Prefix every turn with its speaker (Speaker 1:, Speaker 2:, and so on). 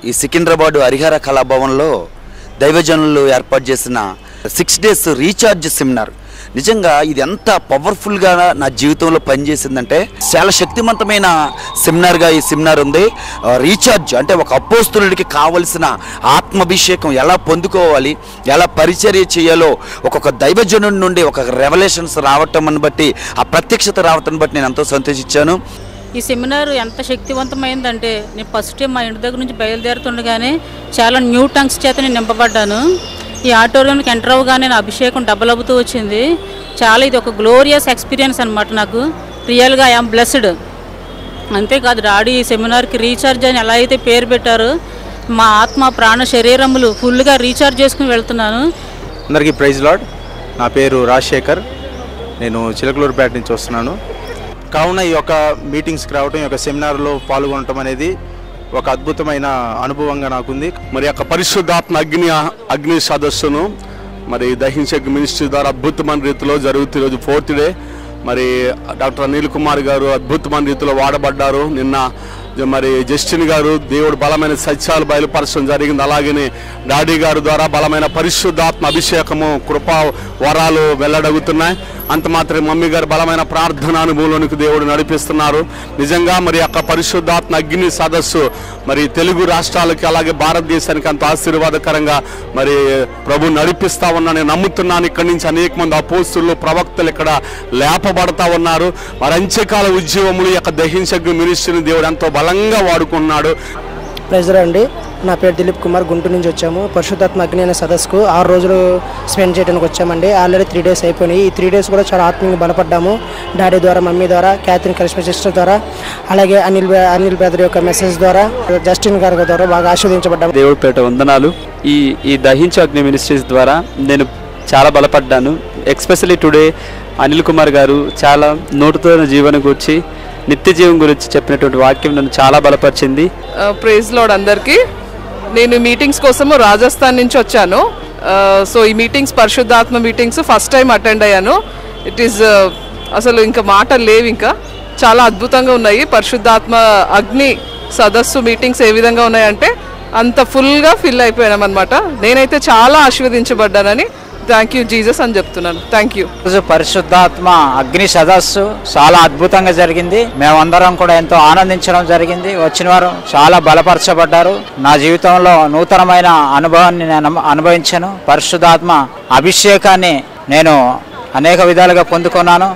Speaker 1: ఈ సికింద్రాబాద్ హరిహర కళాభవన్లో దైవజనులు ఏర్పాటు చేసిన 6 days రీఛార్జ్ సెమినార్. నిజంగా ఇది ఎంత పవర్ఫుల్గా నా జీవితంలో పనిచేసిందంటే చాలా శక్తివంతమైన సెమినార్గా ఈ సెమినార్ ఉంది. రీఛార్జ్ అంటే ఒక అపోస్తులుడికి కావలసిన ఆత్మాభిషేకం ఎలా పొందుకోవాలి, ఎలా పరిచర్య చేయాలో ఒక్కొక్క దైవజనుడి నుండి ఒక రెవల్యూషన్స్ రావటం బట్టి, ఆ ప్రత్యక్షత రావటం బట్టి నేను ఎంతో సంతోషించాను.
Speaker 2: ఈ సెమినార్ ఎంత శక్తివంతమైందంటే నేను ఫస్ట్ టైం మా ఇంటి దగ్గర నుంచి బయలుదేరుతుండగానే చాలా న్యూ టంగ్స్ చేత నేను నింపబడ్డాను. ఈ ఆడిటోరియంకి ఎంటర్ అవ్వగానే నా అభిషేకం డబల్ అవుతూ వచ్చింది. చాలా ఇది ఒక గ్లోరియస్ ఎక్స్పీరియన్స్ అనమాట. నాకు రియల్గా ఐఎమ్ బ్లెస్డ్. అంతేకాదు డాడీ ఈ సెమినార్కి రీఛార్జ్ అని ఎలా అయితే పేరు పెట్టారో మా ఆత్మ ప్రాణ శరీరములు ఫుల్గా రీఛార్జ్ చేసుకుని వెళ్తున్నాను.
Speaker 3: అందరికీ ప్రైజ్ లార్డ్. నా పేరు రాజశేఖర్. నేను చిలకలూరుపేట నుంచి వస్తున్నాను. కావున ఈ యొక్క మీటింగ్స్కి రావడం, ఈ యొక్క సెమినార్లో పాల్గొనడం అనేది ఒక అద్భుతమైన అనుభవంగా నాకుంది.
Speaker 4: మరి యొక్క పరిశుద్ధాత్మ అగ్ని సదస్సును మరి దహించే మినిస్ట్రీ ద్వారా అద్భుతమైన రీతిలో జరుగుతుంది. ఈరోజు 4th డే. మరి డాక్టర్ అనిల్ కుమార్ గారు అద్భుతమైన రీతిలో వాడబడ్డారు. నిన్న మరి జస్టిన్ గారు దేవుడు బలమైన సత్యాలు బయలుపరచడం జరిగింది. అలాగనే డాడీ గారు ద్వారా బలమైన పరిశుద్ధాత్మ అభిషేకము, కృపా వరాలు వెల్లడగుతున్నాయి. అంత మాత్రమే మమ్మీ గారు బలమైన ప్రార్థన అనుభవంలోనికి దేవుడు నడిపిస్తున్నారు. నిజంగా మరి యొక్క పరిశుద్ధాత్మ అగ్ని సదస్సు మరి తెలుగు రాష్ట్రాలకి అలాగే భారతదేశానికి అంత ఆశీర్వాదకరంగా మరి ప్రభు నడిపిస్తా ఉన్నా నేను నమ్ముతున్నాను. ఇక్కడి నుంచి అనేక మంది అపోస్తులు, ప్రవక్తలు ఇక్కడ లేపబడతా ఉన్నారు. మరి అంత్యకాల ఉద్యమములు యొక్క దహించగ్ని మినిస్ట్రీని దేవుడు ఎంతో బలంగా వాడుకున్నాడు.
Speaker 5: ప్రెజర్ అండి. నా పేరు దిలీప్ కుమార్, గుంటూరు నుంచి వచ్చాము. పరిశుద్ధాత్మ అగ్ని అనే సదస్సుకు 6 రోజులు స్పెండ్ చేయడానికి వచ్చామండి. ఆల్రెడీ 3 days అయిపోయినాయి. ఈ 3 days కూడా చాలా ఆత్మీయంగా బలపడ్డాము. డాడీ ద్వారా, మమ్మీ ద్వారా, క్యాథరిన్ కరిష్మా సిస్టర్ ద్వారా, అలాగే అనిల్ బ్రదర్ యొక్క మెసేజ్ ద్వారా, జస్టిన్ గారి ద్వారా బాగా ఆశీర్వదించబడ్డాము.
Speaker 6: దేవుడిపేట వందనాలు. ఈ దహించు అగ్ని మినిస్ట్రీస్ ద్వారా నేను చాలా బలపడ్డాను. ఎస్పెషల్లీ టుడే అనిల్ కుమార్ గారు చాలా నోటుతో జీవనం గురించి, నిత్య జీవం గురించి చెప్పినటువంటి వాక్యం నన్ను చాలా బలపరిచింది.
Speaker 7: ప్రైజ్ లార్డ్ అందరికీ. నేను మీటింగ్స్ కోసము రాజస్థాన్ నుంచి వచ్చాను. సో ఈ మీటింగ్స్, పరిశుద్ధాత్మ మీటింగ్స్ ఫస్ట్ టైం అటెండ్ అయ్యాను. ఇట్ ఈస్ అసలు ఇంకా మాటలు లేవు, ఇంకా చాలా అద్భుతంగా ఉన్నాయి. పరిశుద్ధాత్మ అగ్ని సదస్సు మీటింగ్స్ ఏ విధంగా ఉన్నాయంటే అంత ఫుల్గా ఫిల్ అయిపోయాం అనమాట. నేనైతే చాలా ఆశీర్వదించబడ్డానని థ్యాంక్ యూ జీసస్ అని చెప్తున్నాను. Thank you.
Speaker 8: పరిశుద్ధాత్మ అగ్ని సదస్సు చాలా అద్భుతంగా జరిగింది. మేమందరం కూడా ఎంతో ఆనందించడం జరిగింది. వచ్చిన వారు చాలా బలపరచబడ్డారు. నా జీవితంలో నూతనమైన అనుభవాన్ని నేను అనుభవించాను. పరిశుద్ధాత్మ అభిషేకాన్ని నేను అనేక విధాలుగా పొందుకున్నాను.